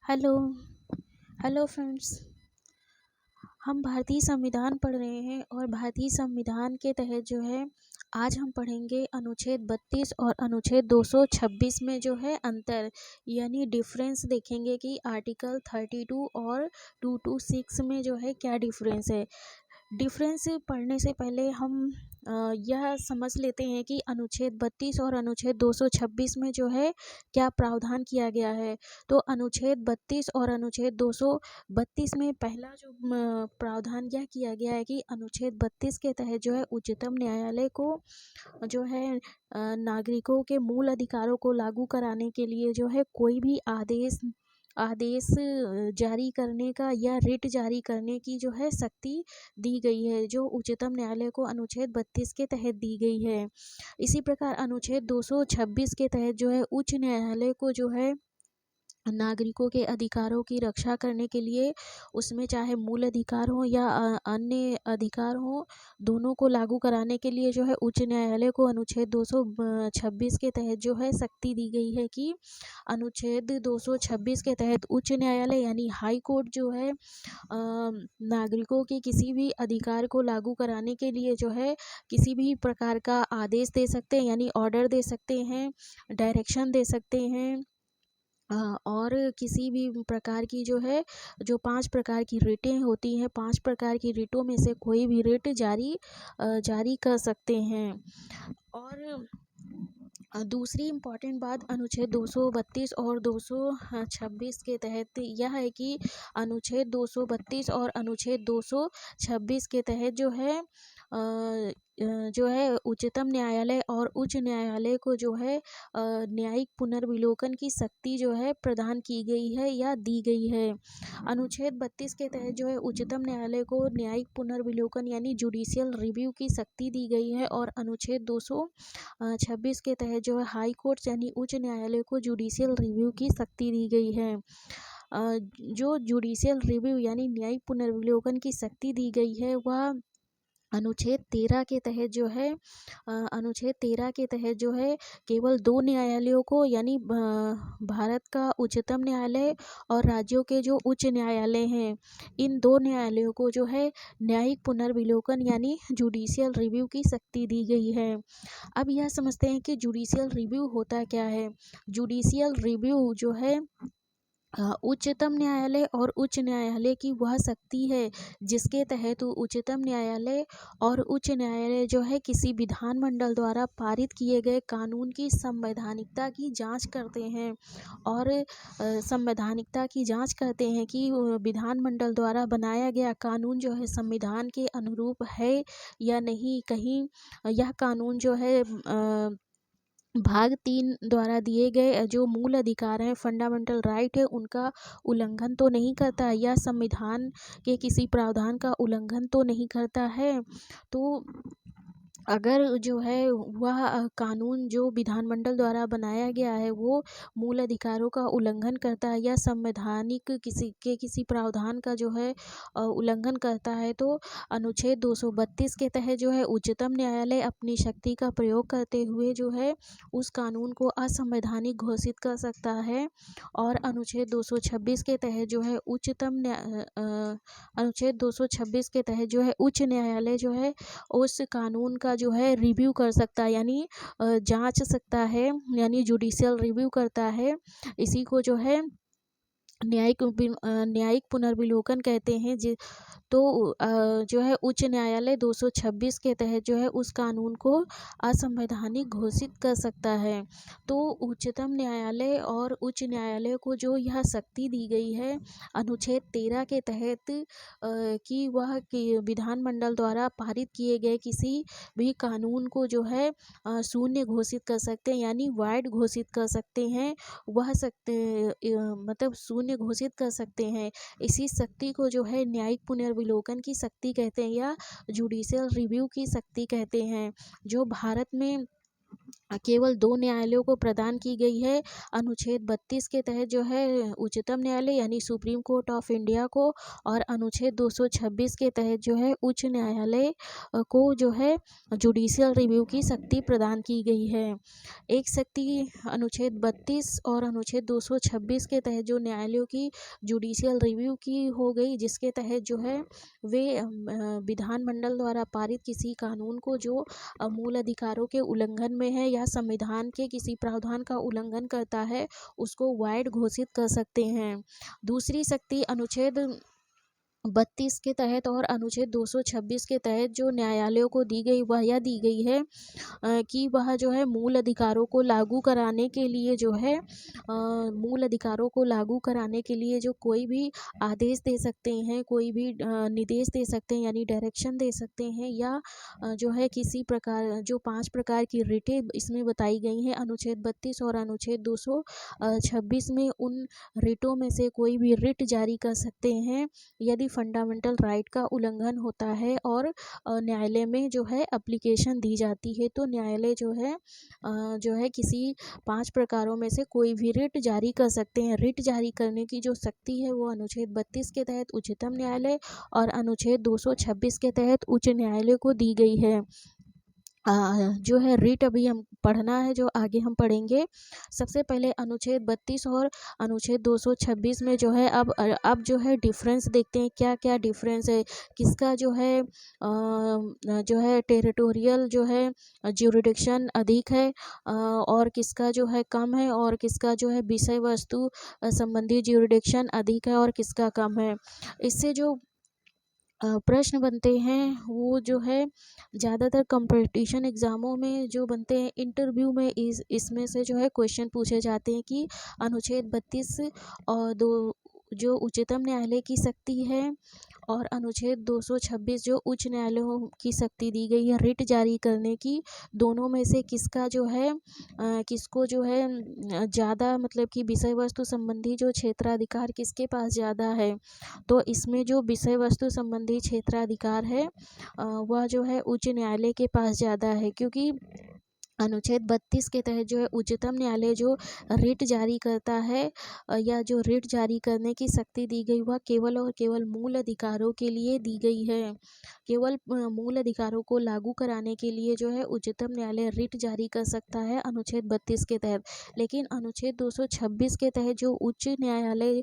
Hello hello friends. हम भारतीय संविधान पढ़ रहे हैं और भारतीय संविधान के तहत जो है आज हम पढ़ेंगे अनुच्छेद 32 और अनुच्छेद 226 में जो है अंतर यानी डिफरेंस देखेंगे कि आर्टिकल 32 और 226 में जो है क्या डिफरेंस है। डिफरेंस पढ़ने से पहले हम यह समझ लेते हैं कि अनुच्छेद 32 और अनुच्छेद 226 में जो है क्या प्रावधान किया गया है। तो अनुच्छेद 32 और अनुच्छेद 232 में पहला जो प्रावधान यह किया गया है कि अनुच्छेद 32 के तहत जो है उच्चतम न्यायालय को जो है नागरिकों के मूल अधिकारों को लागू कराने के लिए जो है कोई भी आदेश जारी करने का या रिट जारी करने की जो है शक्ति दी गई है, जो उच्चतम न्यायालय को अनुच्छेद 32 के तहत दी गई है। इसी प्रकार अनुच्छेद 226 के तहत जो है उच्च न्यायालय को जो है नागरिकों के अधिकारों की रक्षा करने के लिए उसमें चाहे मूल अधिकार हो या अन्य अधिकार हो, दोनों को लागू कराने के लिए जो है उच्च न्यायालय को अनुच्छेद 226 के तहत जो है शक्ति दी गई है कि अनुच्छेद 226 के तहत उच्च न्यायालय यानी हाई कोर्ट जो है नागरिकों के किसी भी अधिकार को लागू कराने के लिए जो है किसी भी प्रकार का आदेश दे सकते हैं यानी ऑर्डर दे सकते हैं, डायरेक्शन दे सकते हैं। और किसी भी प्रकार की जो है जो 5 प्रकार की रिटें होती हैं, 5 प्रकार की रिटों में से कोई भी रिट जारी कर सकते हैं। और दूसरी इम्पॉर्टेंट बात अनुच्छेद 232 और 226 के तहत यह है कि अनुच्छेद 232 और अनुच्छेद 226 के तहत जो है उच्चतम न्यायालय और उच्च न्यायालय को जो है न्यायिक पुनर्विलोकन की शक्ति जो है प्रदान की गई है या दी गई है। अनुच्छेद 32 के तहत जो है उच्चतम न्यायालय को न्यायिक पुनर्विलोकन यानी जुडिशियल रिव्यू की शक्ति दी गई है और अनुच्छेद 226 के तहत जो है हाई कोर्ट यानी उच्च न्यायालय को जुडिशियल रिव्यू की शक्ति दी गई है। जो जुडिशियल रिव्यू यानी न्यायिक पुनर्विलोकन की शक्ति दी गई है वह अनुच्छेद 13 के तहत जो है अनुच्छेद 13 के तहत जो है केवल 2 न्यायालयों को यानी भारत का उच्चतम न्यायालय और राज्यों के जो उच्च न्यायालय हैं, इन 2 न्यायालयों को जो है न्यायिक पुनर्विलोकन यानी जुडिशियल रिव्यू की शक्ति दी गई है। अब यह समझते हैं कि जुडिशियल रिव्यू होता क्या है। जुडिशियल रिव्यू जो है उच्चतम न्यायालय और उच्च न्यायालय की वह शक्ति है जिसके तहत उच्चतम न्यायालय और उच्च न्यायालय जो है किसी विधानमंडल द्वारा पारित किए गए कानून की संवैधानिकता की जांच करते हैं और संवैधानिकता की जांच करते हैं कि विधानमंडल द्वारा बनाया गया कानून जो है संविधान के अनुरूप है या नहीं। कहीं यह कानून जो है भाग 3 द्वारा दिए गए जो मूल अधिकार हैं, फंडामेंटल राइट है, उनका उल्लंघन तो नहीं करता है या संविधान के किसी प्रावधान का उल्लंघन तो नहीं करता है। तो अगर जो है वह कानून जो विधानमंडल द्वारा बनाया गया है वो मूल अधिकारों का उल्लंघन करता है या संवैधानिक किसी प्रावधान का जो है उल्लंघन करता है, तो अनुच्छेद 232 के तहत जो है उच्चतम न्यायालय अपनी शक्ति का प्रयोग करते हुए जो है उस कानून को असंवैधानिक घोषित कर सकता है। और अनुच्छेद 226 के तहत जो है अनुच्छेद 226 के तहत जो है उच्च न्यायालय जो है उस कानून का जो है रिव्यू कर सकता है यानी जांच सकता है यानी जुडिशियल रिव्यू करता है। इसी को जो है न्यायिक पुनर्विलोकन कहते हैं। तो जो है उच्च न्यायालय 226 के तहत जो है उस कानून को असंवैधानिक घोषित कर सकता है। तो उच्चतम न्यायालय और उच्च न्यायालय को जो यह शक्ति दी गई है अनुच्छेद 13 के तहत कि वह विधानमंडल द्वारा पारित किए गए किसी भी कानून को जो है शून्य घोषित कर सकते हैं यानी वाइड घोषित कर सकते हैं, वह मतलब शून्य घोषित कर सकते हैं। इसी शक्ति को जो है न्यायिक पुनर्विलोकन की शक्ति कहते हैं या जुडिशियल रिव्यू की शक्ति कहते हैं। जो भारत में केवल 2 न्यायालयों को प्रदान की गई है। अनुच्छेद 32 के तहत जो है उच्चतम न्यायालय यानी सुप्रीम कोर्ट ऑफ इंडिया को, और अनुच्छेद 226 के तहत जो है उच्च न्यायालय को जो है जुडिशियल रिव्यू की शक्ति प्रदान की गई है। एक शक्ति अनुच्छेद 32 और अनुच्छेद 226 के तहत जो न्यायालयों की जुडिशियल रिव्यू की हो गई, जिसके तहत जो है वे विधानमंडल द्वारा पारित किसी कानून को जो मूल अधिकारों के उल्लंघन में है या संविधान के किसी प्रावधान का उल्लंघन करता है, उसको वाइड घोषित कर सकते हैं। दूसरी शक्ति अनुच्छेद 32 के तहत और अनुच्छेद 226 के तहत जो न्यायालयों को दी गई, वह यह दी गई है कि वह जो है मूल अधिकारों को लागू कराने के लिए जो है मूल अधिकारों को लागू कराने के लिए जो कोई भी आदेश दे सकते हैं, कोई भी निर्देश दे सकते हैं यानी डायरेक्शन दे सकते हैं, या जो है किसी प्रकार जो 5 प्रकार की रिटें इसमें बताई गई हैं अनुच्छेद 32 और अनुच्छेद 226 में, उन रिटों में से कोई भी रिट जारी कर सकते हैं यदि फंडामेंटल राइट का उल्लंघन होता है और न्यायालय में जो है एप्लीकेशन दी जाती है, तो न्यायालय जो है किसी 5 प्रकारों में से कोई भी रिट जारी कर सकते हैं। रिट जारी करने की जो शक्ति है वो अनुच्छेद 32 के तहत उच्चतम न्यायालय और अनुच्छेद 226 के तहत उच्च न्यायालय को दी गई है। जो है रिट अभी हम पढ़ना है, जो आगे हम पढ़ेंगे। सबसे पहले अनुच्छेद 32 और अनुच्छेद 226 में जो है अब जो है डिफरेंस देखते हैं, क्या क्या डिफरेंस है, किसका जो है टेरिटोरियल जो है ज्यूरिडिक्शन अधिक है और किसका जो है कम है, और किसका जो है विषय वस्तु संबंधी ज्यूरिडिक्शन अधिक है और किसका कम है। इससे जो प्रश्न बनते हैं वो जो है ज़्यादातर कंपटीशन एग्ज़ामों में जो बनते हैं, इंटरव्यू में इसमें से जो है क्वेश्चन पूछे जाते हैं कि अनुच्छेद 32 और दो जो उच्चतम न्यायालय की शक्ति है और अनुच्छेद 226 जो उच्च न्यायालयों की शक्ति दी गई है रिट जारी करने की, दोनों में से किसका जो है किसको जो है ज़्यादा, मतलब कि विषय वस्तु संबंधी जो क्षेत्राधिकार किसके पास ज़्यादा है। तो इसमें जो विषय वस्तु संबंधी क्षेत्राधिकार है वह जो है उच्च न्यायालय के पास ज़्यादा है, क्योंकि अनुच्छेद 32 के तहत जो है उच्चतम न्यायालय जो रिट जारी करता है या जो रिट जारी करने की शक्ति दी गई, वह केवल और केवल मूल अधिकारों के लिए दी गई है। केवल मूल अधिकारों को लागू कराने के लिए जो है उच्चतम न्यायालय रिट जारी कर सकता है अनुच्छेद 32 के तहत। लेकिन अनुच्छेद 226 के तहत जो उच्च न्यायालय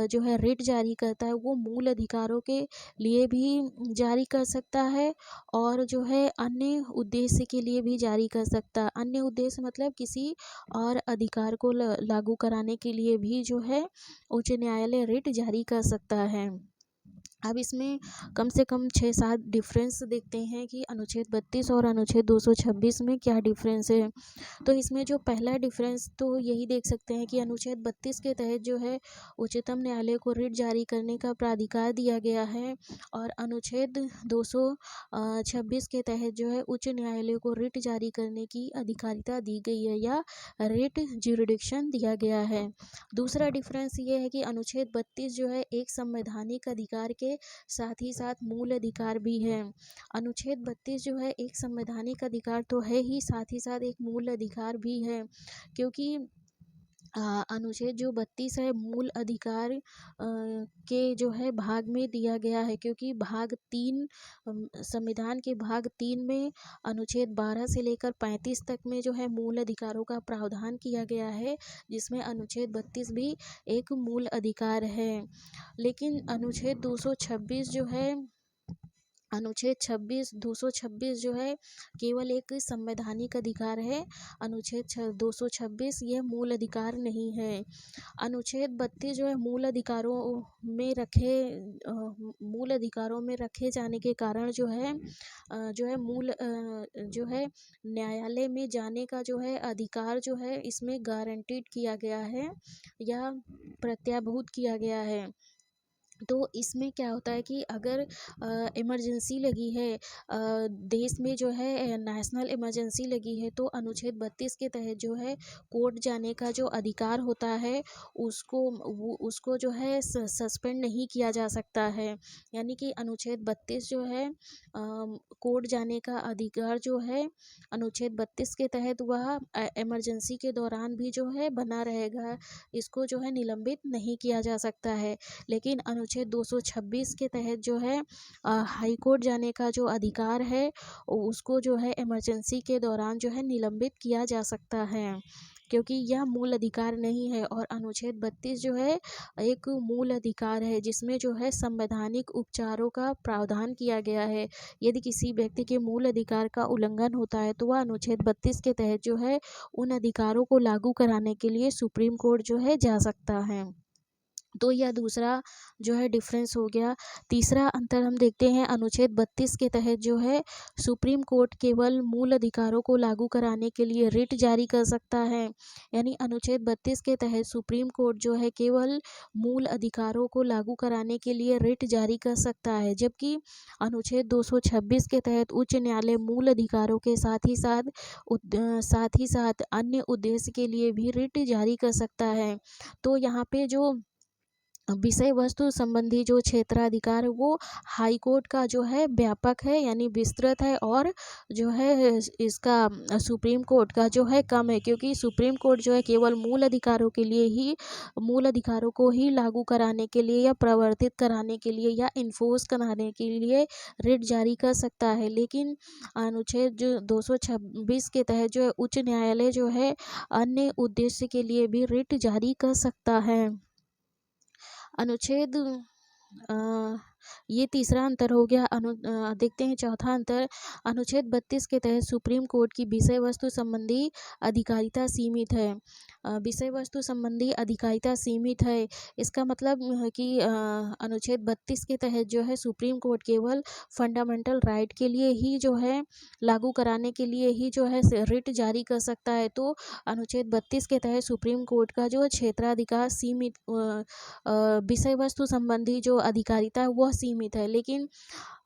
जो है रिट जारी करता है, वो मूल अधिकारों के लिए भी जारी कर सकता है और जो है अन्य उद्देश्य के लिए भी जारी कर सकता है। अन्य उद्देश्य मतलब किसी और अधिकार को लागू कराने के लिए भी जो है उच्च न्यायालय रिट जारी कर सकता है। अब इसमें कम से कम 6-7 डिफरेंस देखते हैं कि अनुच्छेद 32 और अनुच्छेद 226 में क्या डिफरेंस है। तो इसमें जो पहला डिफरेंस तो यही देख सकते हैं कि अनुच्छेद 32 के तहत जो है उच्चतम न्यायालय को रिट जारी करने का प्राधिकार दिया गया है, और अनुच्छेद 226 के तहत जो है उच्च न्यायालय को रिट जारी करने की अधिकारिता दी गई है या रिट ज्यूरिडिक्शन दिया गया है। दूसरा डिफरेंस ये है कि अनुच्छेद 32 जो है एक संवैधानिक अधिकार के साथ ही साथ मूल अधिकार भी है। अनुच्छेद 32 जो है एक संवैधानिक अधिकार तो है ही, साथ ही साथ एक मूल अधिकार भी है, क्योंकि अनुच्छेद जो 32 है मूल अधिकार के जो है भाग में दिया गया है, क्योंकि भाग 3 संविधान के भाग 3 में अनुच्छेद 12 से लेकर 35 तक में जो है मूल अधिकारों का प्रावधान किया गया है, जिसमें अनुच्छेद 32 भी एक मूल अधिकार है। लेकिन अनुच्छेद 226 जो है अनुच्छेद 226 जो है केवल एक संवैधानिक अधिकार है। अनुच्छेद 226 यह मूल अधिकार नहीं है। अनुच्छेद 32 जो है मूल अधिकारों में रखे जाने के कारण जो है न्यायालय में जाने का जो है अधिकार जो है इसमें गारंटीड किया गया है या प्रत्याभूत किया गया है। तो इसमें क्या होता है कि अगर इमरजेंसी लगी है, देश में जो है नेशनल इमरजेंसी लगी है, तो अनुच्छेद 32 के तहत जो है कोर्ट जाने का जो अधिकार होता है उसको जो है सस्पेंड नहीं किया जा सकता है। यानी कि अनुच्छेद 32 जो है कोर्ट जाने का अधिकार जो है अनुच्छेद 32 के तहत वह इमरजेंसी के दौरान भी जो है बना रहेगा। इसको जो है निलंबित नहीं किया जा सकता है। लेकिन अनुच्छेद 226 के तहत जो है हाई कोर्ट जाने का जो अधिकार है उसको जो है इमरजेंसी के दौरान जो है निलंबित किया जा सकता है, क्योंकि यह मूल अधिकार नहीं है। और अनुच्छेद 32 जो है एक मूल अधिकार है जिसमें जो है संवैधानिक उपचारों का प्रावधान किया गया है। यदि किसी व्यक्ति के मूल अधिकार का उल्लंघन होता है तो वह अनुच्छेद 32 के तहत जो है उन अधिकारों को लागू कराने के लिए सुप्रीम कोर्ट जो है जा सकता है। तो यह दूसरा जो है डिफरेंस हो गया। तीसरा अंतर हम देखते हैं, अनुच्छेद 32 के तहत जो है सुप्रीम कोर्ट केवल मूल अधिकारों को लागू कराने के लिए रिट जारी कर सकता है। यानी अनुच्छेद 32 के तहत सुप्रीम कोर्ट जो है केवल मूल अधिकारों को लागू कराने के लिए रिट जारी कर सकता है, जबकि अनुच्छेद 226 के तहत उच्च न्यायालय मूल अधिकारों के साथ ही साथ अन्य उद्देश्य के लिए भी रिट जारी कर सकता है। तो यहाँ पे जो विषय वस्तु संबंधी जो क्षेत्राधिकार है वो हाई कोर्ट का जो है व्यापक है, यानी विस्तृत है, और जो है इसका सुप्रीम कोर्ट का जो है कम है, क्योंकि सुप्रीम कोर्ट जो है केवल मूल अधिकारों को ही लागू कराने के लिए या प्रवर्तित कराने के लिए या इन्फोर्स कराने के लिए रिट जारी कर सकता है। लेकिन अनुच्छेद जो 226 के तहत जो है उच्च न्यायालय जो है अन्य उद्देश्य के लिए भी रिट जारी कर सकता है। अनुच्छेद अ, ये तीसरा अंतर हो गया। देखते हैं चौथा अंतर। अनुच्छेद 32 के तहत सुप्रीम कोर्ट की विषय वस्तु संबंधी अधिकारिता सीमित है। विषय वस्तु संबंधी अधिकारिता सीमित है, इसका मतलब है कि अनुच्छेद 32 के तहत जो है सुप्रीम कोर्ट केवल फंडामेंटल राइट के लिए ही जो है लागू कराने के लिए ही जो है रिट जारी कर सकता है। तो अनुच्छेद 32 के तहत सुप्रीम कोर्ट का जो क्षेत्राधिकार सीमित विषय वस्तु संबंधी जो अधिकारिता है वह सीमित है। लेकिन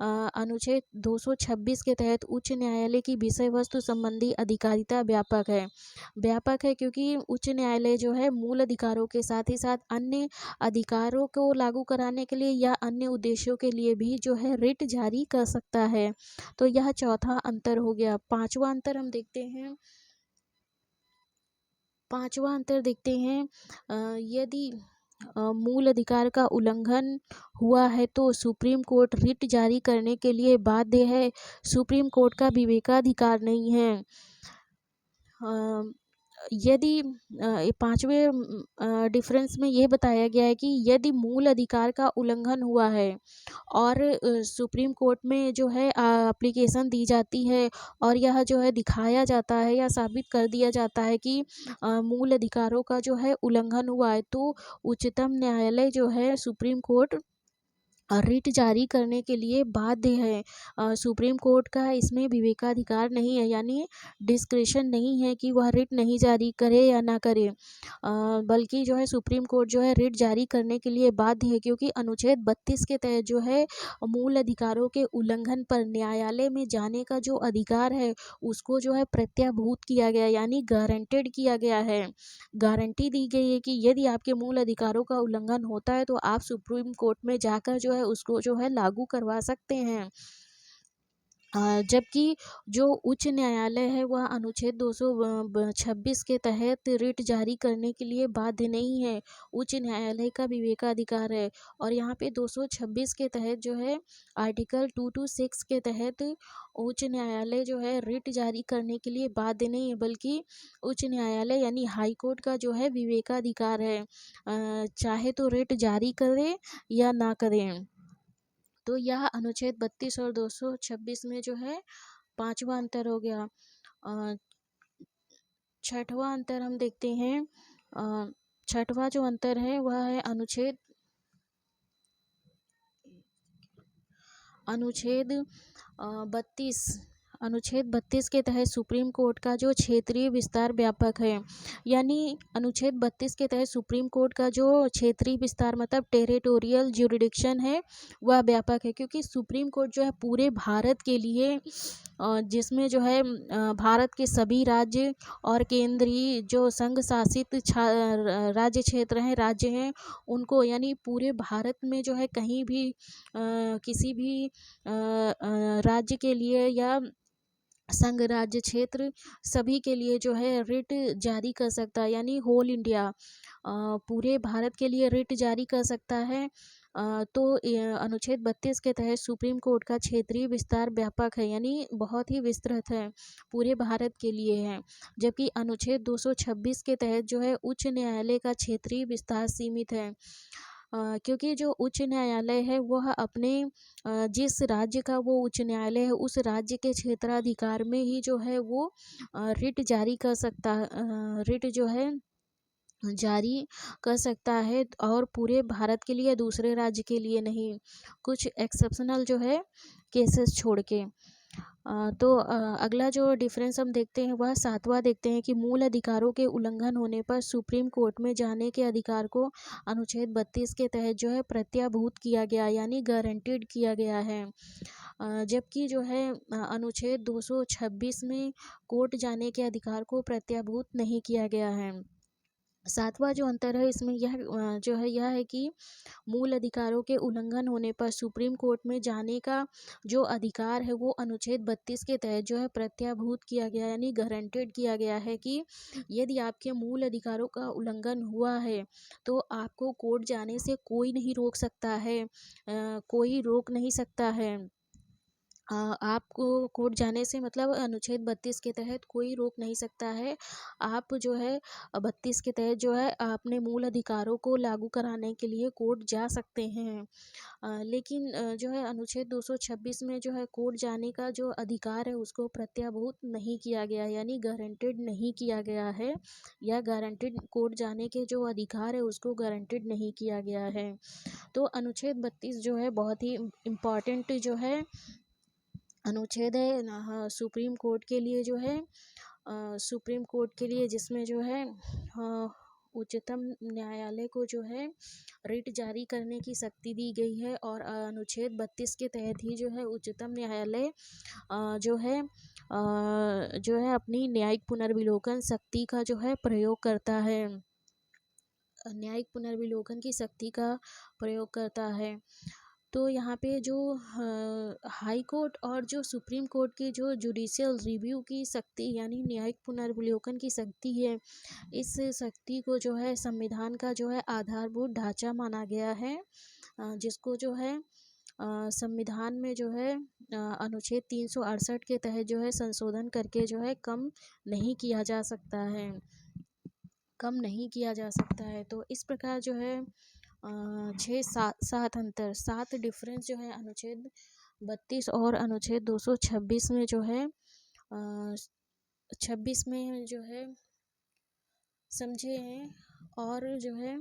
अनुच्छेद 226 के तहत उच्च न्यायालय की विषय वस्तु संबंधी अधिकारिता व्यापक है, क्योंकि उच्च न्यायालय जो है मूल अधिकारों के साथ ही साथ अन्य अधिकारों को लागू कराने के लिए या अन्य उद्देश्यों के लिए भी जो है रिट जारी कर सकता है। तो यह चौथा अंतर हो गया। पांचवा अंतर हम देखते हैं। यदि मूल अधिकार का उल्लंघन हुआ है तो सुप्रीम कोर्ट रिट जारी करने के लिए बाध्य है। सुप्रीम कोर्ट का विवेकाधिकार नहीं है। यदि पांचवें डिफरेंस में यह बताया गया है कि यदि मूल अधिकार का उल्लंघन हुआ है और सुप्रीम कोर्ट में जो है एप्लीकेशन दी जाती है और यह जो है दिखाया जाता है या साबित कर दिया जाता है कि मूल अधिकारों का जो है उल्लंघन हुआ है, तो उच्चतम न्यायालय जो है सुप्रीम कोर्ट रिट जारी करने के लिए बाध्य है। सुप्रीम कोर्ट का इसमें विवेकाधिकार नहीं है, यानी डिस्क्रिशन नहीं है कि वह रिट नहीं जारी करे या ना करे, बल्कि जो है सुप्रीम कोर्ट जो है रिट जारी करने के लिए बाध्य है, क्योंकि अनुच्छेद 32 के तहत जो है मूल अधिकारों के उल्लंघन पर न्यायालय में जाने का जो अधिकार है उसको जो है प्रत्याभूत किया गया, यानी गारंटेड किया गया है। गारंटी दी गई है कि यदि आपके मूल अधिकारों का उल्लंघन होता है तो आप सुप्रीम कोर्ट में जाकर जो है उसको जो है लागू करवा सकते हैं। जबकि जो उच्च न्यायालय है वह अनुच्छेद 226 के तहत रिट जारी करने के लिए बाध्य नहीं है। उच्च न्यायालय का विवेकाधिकार है। और यहाँ पे 226 के तहत जो है आर्टिकल 226 के तहत उच्च न्यायालय जो है रिट जारी करने के लिए बाध्य नहीं है, बल्कि उच्च न्यायालय यानी हाई कोर्ट का जो है विवेकाधिकार है, चाहे तो रिट जारी करे या ना करें। तो यह अनुच्छेद 32 और 226 में जो है पांचवा अंतर हो गया। छठवां अंतर हम देखते हैं। छठवां जो अंतर है वह है अनुच्छेद 32 अनुच्छेद 32 के तहत सुप्रीम कोर्ट का जो क्षेत्रीय विस्तार व्यापक है। यानी अनुच्छेद 32 के तहत सुप्रीम कोर्ट का जो क्षेत्रीय विस्तार मतलब टेरिटोरियल ज्यूरिडिक्शन है वह व्यापक है, क्योंकि सुप्रीम कोर्ट जो है पूरे भारत के लिए जिसमें जो है भारत के सभी राज्य और केंद्रीय जो संघ शासित राज्य क्षेत्र हैं, राज्य हैं, उनको यानी पूरे भारत में जो है कहीं भी किसी भी राज्य के लिए या संघ राज्य क्षेत्र सभी के लिए जो है रिट जारी कर सकता है। यानी होल इंडिया पूरे भारत के लिए रिट जारी कर सकता है। तो अनुच्छेद 32 के तहत सुप्रीम कोर्ट का क्षेत्रीय विस्तार व्यापक है, यानी बहुत ही विस्तृत है, पूरे भारत के लिए है। जबकि अनुच्छेद 226 के तहत जो है उच्च न्यायालय का क्षेत्रीय विस्तार सीमित है, क्योंकि जो उच्च न्यायालय है वह अपने जिस राज्य का वो उच्च न्यायालय है उस राज्य के क्षेत्राधिकार में ही जो है वो रिट जारी कर सकता रिट जो है जारी कर सकता है, और पूरे भारत के लिए दूसरे राज्य के लिए नहीं, कुछ एक्सेप्शनल जो है केसेस छोड़ के। तो अगला जो डिफरेंस हम देखते हैं वह 7वां देखते हैं कि मूल अधिकारों के उल्लंघन होने पर सुप्रीम कोर्ट में जाने के अधिकार को अनुच्छेद 32 के तहत जो है प्रत्याभूत किया गया, यानी गारंटीड किया गया है। जबकि जो है अनुच्छेद 226 में कोर्ट जाने के अधिकार को प्रत्याभूत नहीं किया गया है। 7वां जो अंतर है इसमें यह है कि मूल अधिकारों के उल्लंघन होने पर सुप्रीम कोर्ट में जाने का जो अधिकार है वो अनुच्छेद 32 के तहत जो है प्रत्याभूत किया गया, यानी गारंटेड किया गया है कि यदि आपके मूल अधिकारों का उल्लंघन हुआ है तो आपको कोर्ट जाने से कोई नहीं रोक सकता है, कोई रोक नहीं सकता है। आपको कोर्ट जाने से मतलब अनुच्छेद 32 के तहत कोई रोक नहीं सकता है। आप जो है 32 के तहत जो है अपने मूल अधिकारों को लागू कराने के लिए कोर्ट जा सकते हैं। लेकिन जो है अनुच्छेद 226 में जो है कोर्ट जाने का जो अधिकार है उसको प्रत्याभूत नहीं किया गया, यानी गारंटेड नहीं किया गया है, या गारंटेड कोर्ट जाने के जो अधिकार है उसको गारंटेड नहीं किया गया है। तो अनुच्छेद 32 जो है बहुत ही इम्पॉर्टेंट जो है अनुच्छेद है हाँ, सुप्रीम कोर्ट के लिए जो है सुप्रीम कोर्ट के लिए, जिसमें जो है उच्चतम न्यायालय को जो है रिट जारी करने की शक्ति दी गई है, और अनुच्छेद 32 के तहत ही जो है उच्चतम न्यायालय जो है अपनी न्यायिक पुनर्विलोकन शक्ति का जो है प्रयोग करता है, न्यायिक पुनर्विलोकन की शक्ति का प्रयोग करता है। तो यहाँ पे जो हाई कोर्ट और जो सुप्रीम कोर्ट की जो जुडिशियल रिव्यू की शक्ति यानी न्यायिक पुनर्विलोकन की शक्ति है, इस शक्ति को जो है संविधान का जो है आधारभूत ढांचा माना गया है, जिसको जो है संविधान में जो है अनुच्छेद 368 के तहत जो है संशोधन करके जो है कम नहीं किया जा सकता है, कम नहीं किया जा सकता है। तो इस प्रकार जो है 7 डिफरेंस जो है अनुच्छेद 32 और अनुच्छेद 226 में जो है 26 में जो है समझे हैं, और जो है